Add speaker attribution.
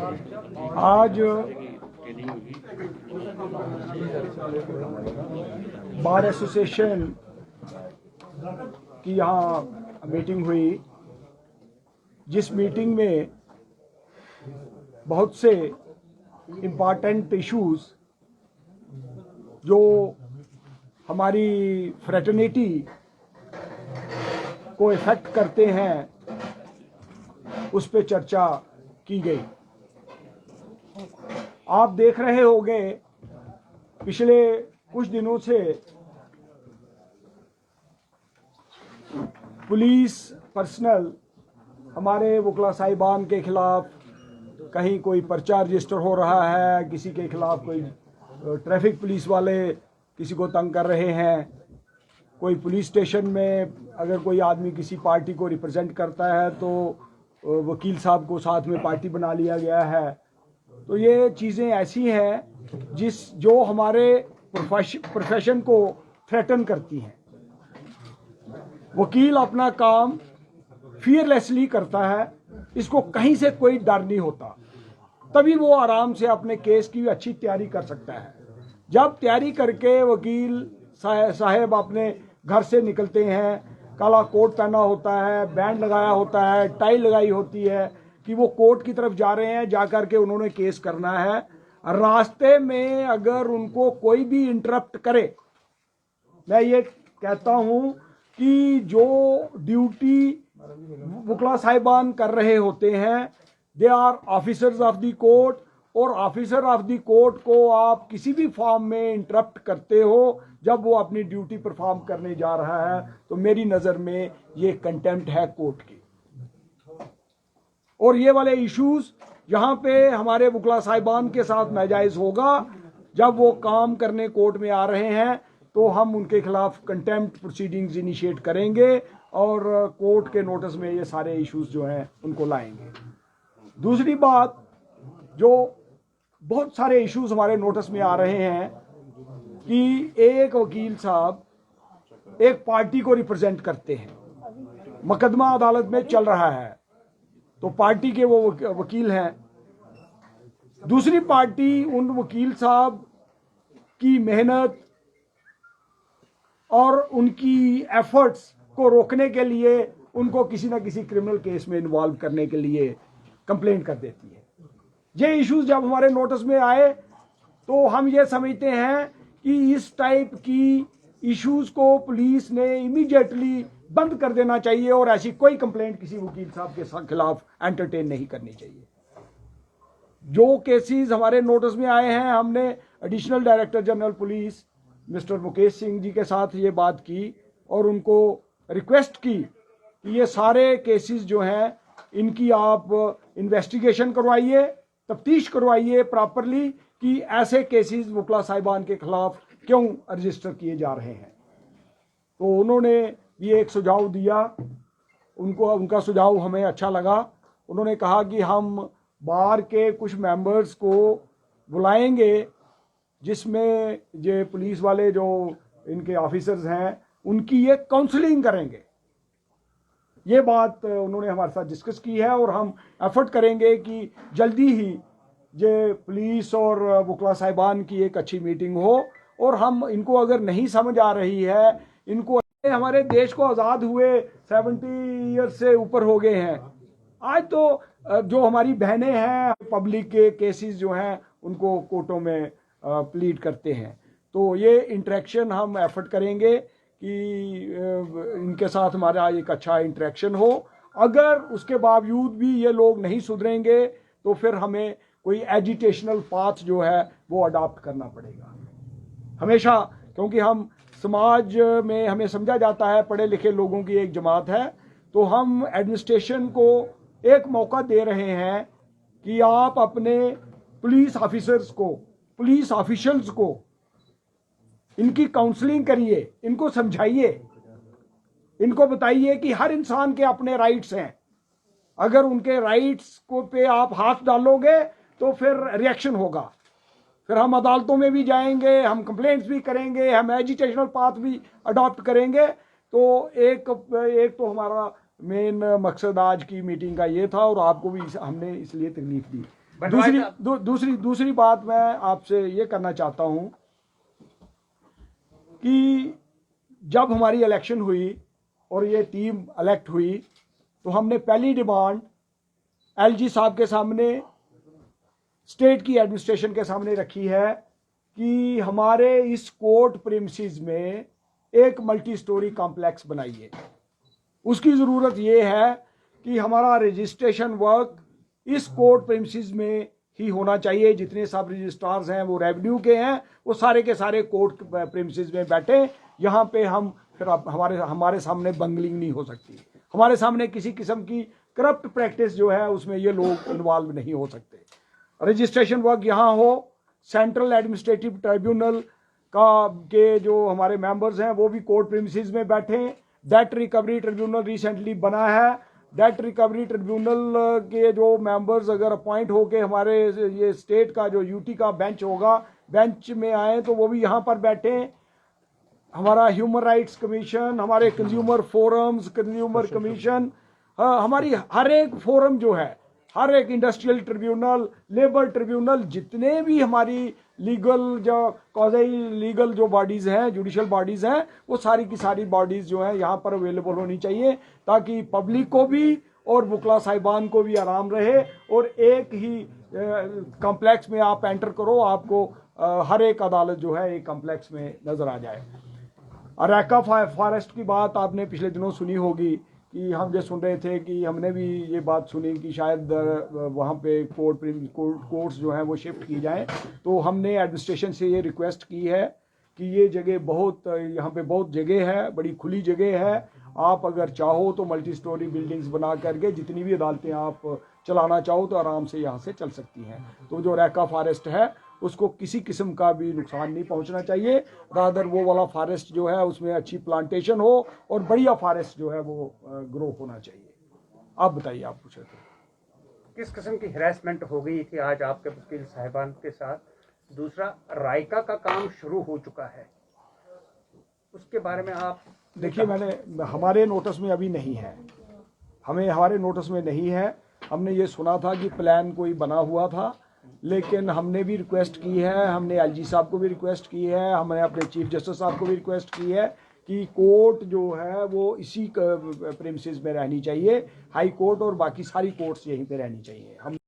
Speaker 1: आज bar association की यहाँ मीटिंग हुई, जिस मीटिंग में बहुत से इम्पॉर्टेंट इश्यूज जो हमारी फ्रेटर्निटी को इफेक्ट करते हैं उस पे चर्चा की गई। आप देख रहे होंगे पिछले कुछ दिनों से पुलिस पर्सनल हमारे वकला साहिबान के खिलाफ कहीं कोई पर्चा रजिस्टर हो रहा है, किसी के खिलाफ कोई ट्रैफिक पुलिस वाले किसी को तंग कर रहे हैं, कोई पुलिस स्टेशन में अगर कोई आदमी किसी पार्टी को रिप्रेजेंट करता है तो वकील साहब को साथ में पार्टी बना लिया गया है। तो ये चीज़ें ऐसी हैं जो हमारे प्रोफेशन को थ्रेटन करती हैं। वकील अपना काम फियरलेसली करता है, इसको कहीं से कोई डर नहीं होता, तभी वो आराम से अपने केस की अच्छी तैयारी कर सकता है। जब तैयारी करके वकील साहब अपने घर से निकलते हैं, काला कोट पहना होता है, बैंड लगाया होता है, टाई लगाई होती है कि वो कोर्ट की तरफ जा रहे हैं, जा करके उन्होंने केस करना है। रास्ते में अगर उनको कोई भी इंटरप्ट करे, मैं ये कहता हूँ कि जो ड्यूटी वकला साहिबान कर रहे होते हैं, they are officers of the court, और ऑफिसर ऑफ द कोर्ट को आप किसी भी फॉर्म में इंटरप्ट करते हो जब वो अपनी ड्यूटी परफॉर्म करने जा रहा है, तो मेरी नज़र में ये कंटेम्प्ट है कोर्ट की। और ये वाले इश्यूज यहाँ पे हमारे वकला साहिबान के साथ नाजायज होगा। जब वो काम करने कोर्ट में आ रहे हैं तो हम उनके खिलाफ कंटेम्प्ट प्रोसीडिंग्स इनिशिएट करेंगे और कोर्ट के नोटिस में ये सारे इश्यूज जो हैं उनको लाएंगे। दूसरी बात, जो बहुत सारे इश्यूज हमारे नोटिस में आ रहे हैं कि एक वकील साहब एक पार्टी को रिप्रेजेंट करते हैं, मुकदमा अदालत में चल रहा है तो पार्टी के वो वकील हैं, दूसरी पार्टी उन वकील साहब की मेहनत और उनकी एफर्ट्स को रोकने के लिए उनको किसी ना किसी क्रिमिनल केस में इन्वॉल्व करने के लिए कंप्लेंट कर देती है। ये इश्यूज जब हमारे नोटिस में आए तो हम ये समझते हैं कि इस टाइप की इश्यूज को पुलिस ने इमीडिएटली बंद कर देना चाहिए और ऐसी कोई कंप्लेंट किसी वकील साहब के खिलाफ एंटरटेन नहीं करनी चाहिए। जो केसेस हमारे नोटिस में आए हैं, हमने additional director general police mister Mukesh Singh ji के साथ ये बात की और उनको रिक्वेस्ट की कि ये सारे केसेस जो हैं इनकी आप इन्वेस्टिगेशन करवाइए, तफ्तीश करवाइए प्रॉपरली कि ऐसे केसेस वकला साहिबान के खिलाफ क्यों रजिस्टर किए जा रहे हैं। तो उन्होंने ये एक सुझाव दिया, उनका सुझाव हमें अच्छा लगा। उन्होंने कहा कि हम बार के कुछ मेंबर्स को बुलाएंगे जिसमें ये पुलिस वाले जो इनके ऑफिसर्स हैं उनकी ये काउंसलिंग करेंगे। ये बात उन्होंने हमारे साथ डिस्कस की है और हम एफर्ट करेंगे कि जल्दी ही ये पुलिस और वकला साहिबान की एक अच्छी मीटिंग हो। और हम इनको अगर नहीं समझ आ रही है, इनको हमारे देश को आज़ाद हुए 70 ईयर्स से ऊपर हो गए हैं, आज तो जो हमारी बहनें हैं पब्लिक के केसेस जो हैं उनको कोर्टों में प्लीड करते हैं। तो ये इंटरेक्शन हम एफर्ट करेंगे कि इनके साथ हमारा एक अच्छा इंटरेक्शन हो। अगर उसके बावजूद भी ये लोग नहीं सुधरेंगे तो फिर हमें कोई एजिटेशनल पाथ जो है वो अडॉप्ट करना पड़ेगा हमेशा, क्योंकि हम समाज में हमें समझा जाता है पढ़े लिखे लोगों की एक जमात है। तो हम एडमिनिस्ट्रेशन को एक मौका दे रहे हैं कि आप अपने पुलिस ऑफिसर्स को, पुलिस ऑफिशियल्स को इनकी काउंसलिंग करिए, इनको समझाइए, इनको बताइए कि हर इंसान के अपने राइट्स हैं। अगर उनके राइट्स को पे आप हाथ डालोगे तो फिर रिएक्शन होगा, फिर हम अदालतों में भी जाएंगे, हम कंप्लेंट्स भी करेंगे, हम एजिटेशनल पाथ भी अडॉप्ट करेंगे। तो एक तो हमारा मेन मकसद आज की मीटिंग का ये था और आपको भी हमने इसलिए तकलीफ दी। दूसरी बात मैं आपसे ये करना चाहता हूं कि जब हमारी इलेक्शन हुई और ये टीम इलेक्ट हुई तो हमने पहली डिमांड एलजी साहब के सामने, स्टेट की एडमिनिस्ट्रेशन के सामने रखी है कि हमारे इस कोर्ट प्रीमिसेस में एक मल्टी स्टोरी कॉम्प्लेक्स बनाइए। उसकी ज़रूरत ये है कि हमारा रजिस्ट्रेशन वर्क इस कोर्ट प्रीमिसेस में ही होना चाहिए। जितने सब रजिस्ट्रार्स हैं वो रेवेन्यू के हैं, वो सारे के सारे कोर्ट प्रीमिसेस में बैठे। यहाँ पे हम फिर हमारे सामने बंगलिंग नहीं हो सकती, हमारे सामने किसी किस्म की करप्ट प्रैक्टिस जो है उसमें ये लोग इन्वॉल्व नहीं हो सकते। रजिस्ट्रेशन वर्क यहाँ हो, सेंट्रल एडमिनिस्ट्रेटिव ट्रिब्यूनल के जो हमारे मेंबर्स हैं वो भी कोर्ट प्रीमिसेस में बैठे। डेट रिकवरी ट्रिब्यूनल रिसेंटली बना है, डेट रिकवरी ट्रिब्यूनल के जो मेंबर्स अगर अपॉइंट होके हमारे ये स्टेट का जो यूटी का बेंच होगा, बेंच में आए तो वो भी यहाँ पर बैठे। हमारा ह्यूमन राइट्स कमीशन, हमारे कंज्यूमर फोरम्स, कंज्यूमर कमीशन, हमारी हर एक फोरम जो है, हर एक इंडस्ट्रियल ट्रिब्यूनल, लेबर ट्रिब्यूनल, जितने भी हमारी लीगल जो कॉज़ाई लीगल जो बॉडीज़ हैं, जुडिशल बॉडीज़ हैं, वो सारी की सारी बॉडीज़ जो हैं यहाँ पर अवेलेबल होनी चाहिए ताकि पब्लिक को भी और वकला साहिबान को भी आराम रहे। और एक ही कॉम्प्लेक्स में आप एंटर करो, आपको हर एक अदालत जो है एक कॉम्प्लेक्स में नज़र आ जाए। अरेका फॉरेस्ट की बात आपने पिछले दिनों सुनी होगी कि हम जो सुन रहे थे कि हमने भी ये बात सुनी कि शायद वहाँ पे कोर्ट्स जो हैं वो शिफ्ट की जाएं। तो हमने एडमिनिस्ट्रेशन से ये रिक्वेस्ट की है कि ये जगह बहुत, यहाँ पे बहुत जगह है, बड़ी खुली जगह है। आप अगर चाहो तो मल्टी स्टोरी बिल्डिंग्स बना करके जितनी भी अदालतें आप चलाना चाहो तो आराम से यहाँ से चल सकती हैं। तो जो रेका फॉरेस्ट है उसको किसी किस्म का भी नुकसान नहीं पहुंचना चाहिए। रादर वो वाला फॉरेस्ट जो है उसमें अच्छी प्लांटेशन हो और बढ़िया फॉरेस्ट जो है वो ग्रो होना चाहिए। आप बताइए, आप पूछे थे
Speaker 2: किस किस्म की हैरेसमेंट हो गई थी आज आपके वकील साहिबान के साथ? दूसरा, रायका का काम शुरू हो चुका है, उसके बारे में आप
Speaker 1: देखिए। हमारे नोटिस में अभी नहीं है, हमारे नोटिस में नहीं है। हमने ये सुना था कि प्लान कोई बना हुआ था, लेकिन हमने भी रिक्वेस्ट की है, हमने एलजी साहब को भी रिक्वेस्ट की है, हमने अपने चीफ जस्टिस साहब को भी रिक्वेस्ट की है कि कोर्ट जो है वो इसी प्रीमिसेस में रहनी चाहिए। हाई कोर्ट और बाकी सारी कोर्ट्स यहीं पे रहनी चाहिए। हम